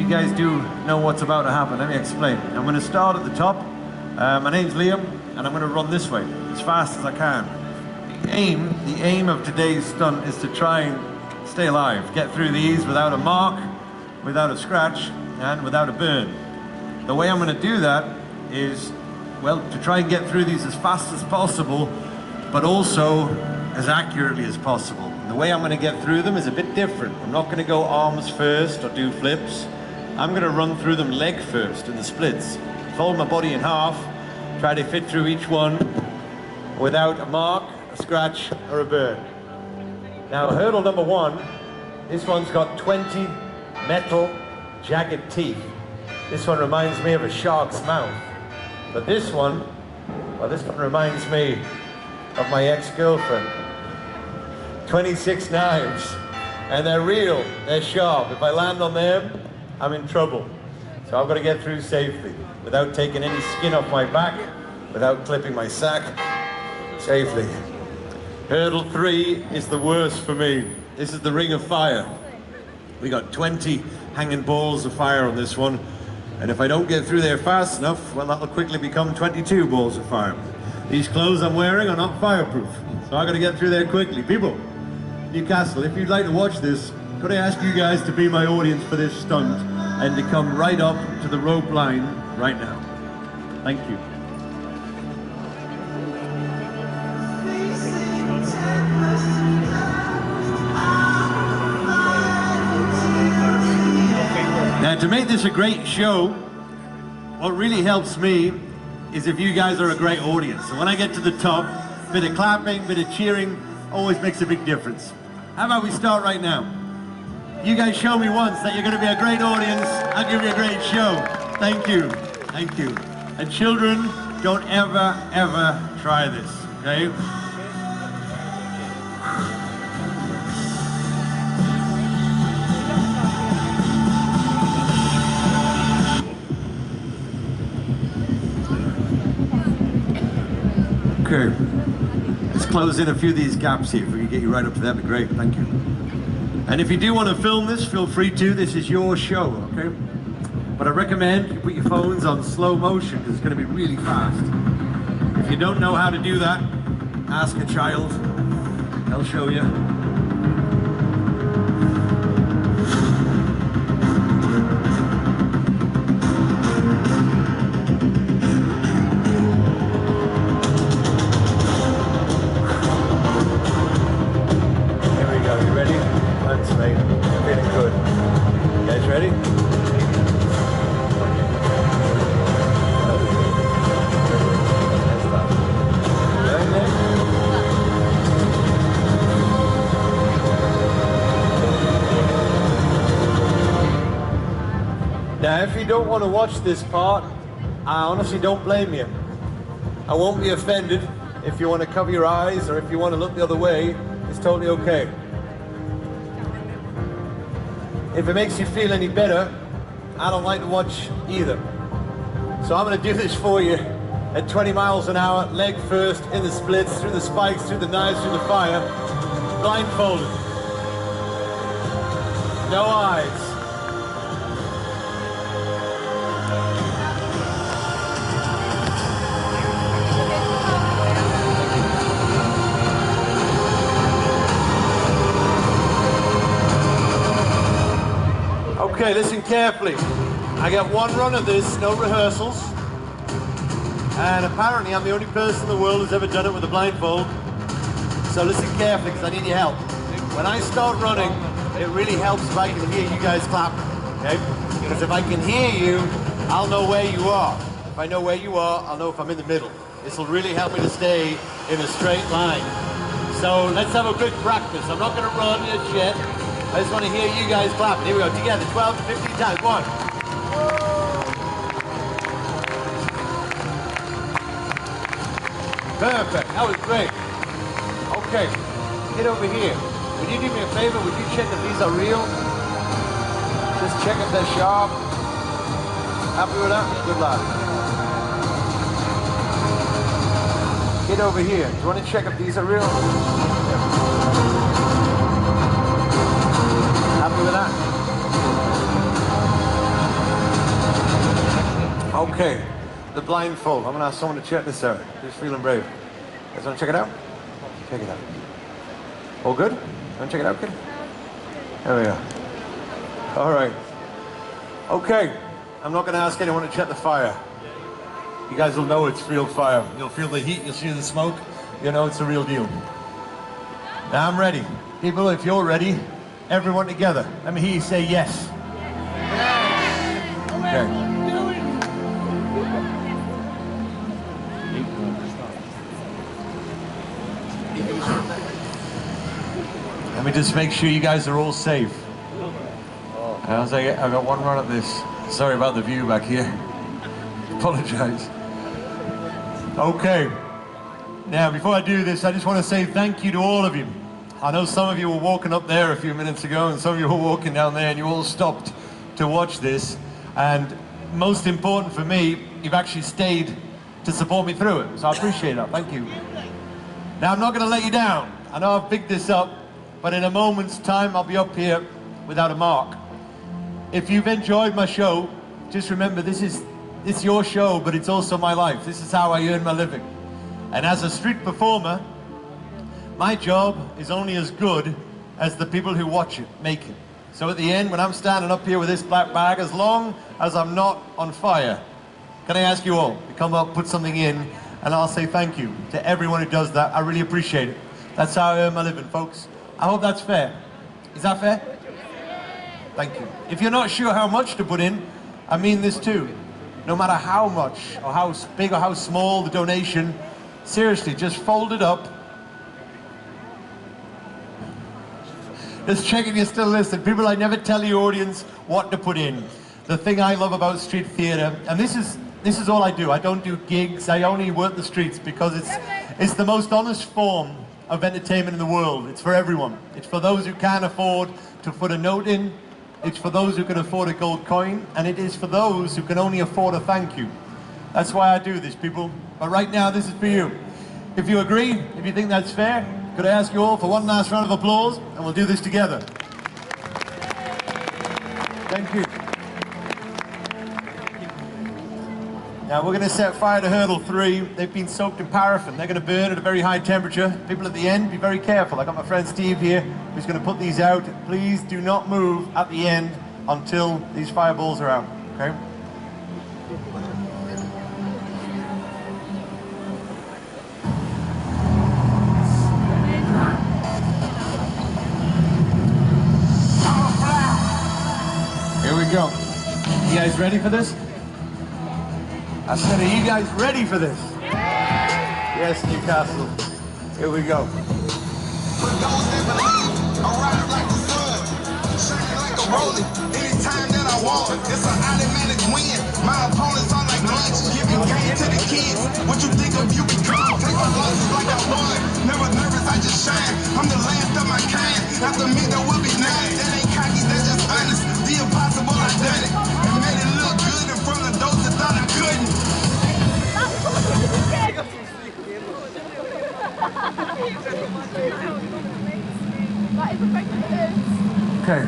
you guys do know what's about to happen, let me explain. I'm going to start at the top. My name's Liam, and I'm going to run this way as fast as I can. The aim of today's stunt is to try and stay alive, get through these without a mark, without a scratch, and without a burn. The way I'm going to do that is, well, to try and get through these as fast as possible, but also as accurately as possible. And the way I'm going to get through them is a bit different. I'm not going to go arms first or do flips. I'm going to run through them leg first in the splits. Fold my body in half, try to fit through each one without a mark, a scratch, or a burn. Now, hurdle number one, this one's got 20 metal jagged teeth. This one reminds me of a shark's mouth. But this one, well, this one reminds me of my ex-girlfriend. 26 knives, and they're real, they're sharp. If I land on them, I'm in trouble. So I've got to get through safely, without taking any skin off my back, without clipping my sack, safely. Hurdle 3 is the worst for me. This is the ring of fire. We got 20 hanging balls of fire on this one, and if I don't get through there fast enough, well, that'll quickly become 22 balls of fire. These clothes I'm wearing are not fireproof, so I've got to get through there quickly. People, Newcastle, if you'd like to watch this, could I ask you guys to be my audience for this stunt and to come right up to the rope line right now? Thank you. Now, to make this a great show, what really helps me is if you guys are a great audience. So when I get to the top, a bit of clapping, a bit of cheering, always makes a big difference. How about we start right now? You guys show me once that you're going to be a great audience, I'll give you a great show. Thank you, thank you. And children, don't ever, ever try this, okay? Okay, let's close in a few of these gaps here. If we can get you right up to that, that'd be great, thank you. And if you do want to film this, feel free to. This is your show, okay? But I recommend you put your phones on slow motion because it's going to be really fast. If you don't know how to do that, ask a child. They'll show you. Now, if you don't want to watch this part, I honestly don't blame you. I won't be offended if you want to cover your eyes or if you want to look the other way. It's totally okay. If it makes you feel any better, I don't like to watch either. So I'm going to do this for you at 20 miles an hour, leg first, in the splits, through the spikes, through the knives, through the fire, blindfolded. No eyes. Okay, listen carefully. I got one run of this, no rehearsals. And apparently I'm the only person in the world who's ever done it with a blindfold. So listen carefully, because I need your help. When I start running, it really helps if I can hear you guys clap, okay? Because if I can hear you, I'll know where you are. If I know where you are, I'll know if I'm in the middle. This will really help me to stay in a straight line. So let's have a good practice. I'm not going to run just yet. I just want to hear you guys clapping. Here we go, together, 12 to 15 times. One. Perfect, that was great. Okay, get over here. Would you do me a favor? Would you check if these are real? Just check if they're sharp. Happy with that? Good luck. Get over here. Do you want to check if these are real? Happy with that? Okay, the blindfold. I'm gonna ask someone to check this out. Just feeling brave. You guys wanna check it out? Check it out. All good? Wanna check it out, kid? There we go. All right. Okay, I'm not gonna ask anyone to check the fire. You guys will know it's real fire. You'll feel the heat, you'll see the smoke. You know it's the real deal. Now I'm ready. People, if you're ready, everyone together. Let me hear you say yes. Okay. Let me just make sure you guys are all safe. I've got one run at this. Sorry about the view back here. Apologize. Okay. Now, before I do this, I just want to say thank you to all of you. I know some of you were walking up there a few minutes ago, and some of you were walking down there, and you all stopped to watch this. And most important for me, you've actually stayed to support me through it. So I appreciate that. Thank you. Now, I'm not going to let you down. I know I've picked this up, but in a moment's time, I'll be up here without a mark. If you've enjoyed my show, just remember it's your show, but it's also my life. This is how I earn my living. And as a street performer, my job is only as good as the people who watch it, make it. So at the end, when I'm standing up here with this black bag, as long as I'm not on fire, can I ask you all to come up, put something in, and I'll say thank you to everyone who does that. I really appreciate it. That's how I earn my living, folks. I hope that's fair. Is that fair? Thank you. If you're not sure how much to put in, I mean this too. No matter how much, or how big or how small the donation, seriously, just fold it up. Just check if you're still listening. People, I never tell the audience what to put in. The thing I love about street theatre, and this is all I do. I don't do gigs. I only work the streets because it's the most honest form of entertainment in the world. It's for everyone. It's for those who can't afford to put a note in. It's for those who can afford a gold coin, and it is for those who can only afford a thank you. That's why I do this, people. But right now, this is for you. If you agree, if you think that's fair, could I ask you all for one last round of applause, and we'll do this together. Thank you. Now we're going to set fire to hurdle 3. They've been soaked in paraffin. They're going to burn at a very high temperature. People at the end, be very careful. I got my friend Steve here, who's going to put these out. Please do not move at the end until these fireballs are out, okay? Here we go. You guys ready for this? I said, are you guys ready for this? Yes, Newcastle. Here we go. For those that believe, I rise like the sun, shine like a rolling. Anytime that I want, it's an automatic win. My opponents are like lunch, giving game to the kids. What you think of you become? Take my losses like I won. Never nervous, I just shine. I'm the last of my kind. After me, there will be none. That ain't cocky, that's just honest. The impossible, I done it. And made it look good in front of those that thought I couldn't. Okay.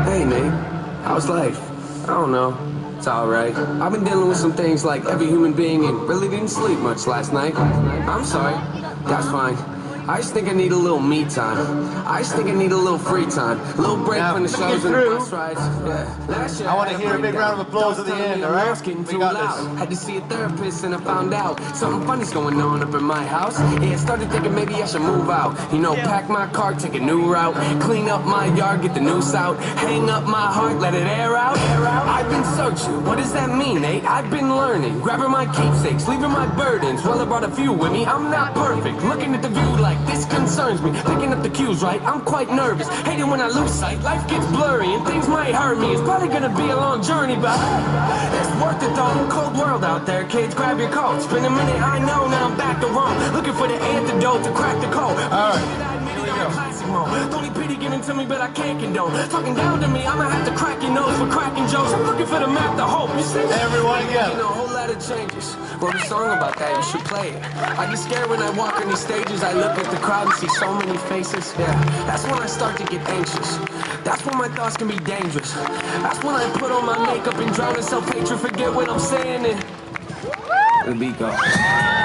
Hey Nate, how's life? I don't know. It's alright. I've been dealing with some things like every human being and really didn't sleep much last night. I'm sorry. That's fine. I just think I need a little me time. I just think I need a little free time. A little break Now, from the shows and the bus rides. I want to hear a big round of applause at the end, all right? We got this. Had to see a therapist and I found out something funny's going on up in my house. Yeah, I started thinking maybe I should move out. You know, pack my car, take a new route. Clean up my yard, get the noose out. Hang up my heart, let it air out. I've been searching, what does that mean, Nate? I've been learning, grabbing my keepsakes, leaving my burdens. Well, I brought a few with me, I'm not perfect. Looking at the view like like this concerns me. Picking up the cues, right? I'm quite nervous. Hating when I lose sight. Life gets blurry and things might hurt me. It's probably gonna be a long journey, but it's worth it though. Cold world out there, kids. Grab your coats. Been a minute, I know. Now I'm back to Rome. Looking for the antidote to crack the code. All right. Classic mode. The only pity given to me, but I can't condone. Talking down to me, I'ma have to crack your nose for cracking jokes. I'm looking for the map to hope. You see? Everyone again. You know, a whole lot of changes. Wrote a song about that, you should play it. I get scared when I walk on these stages. I look at the crowd and see so many faces. Yeah, that's when I start to get anxious. That's when my thoughts can be dangerous. That's when I put on my makeup and drown in self-hatred. Forget what I'm saying and the beat goes.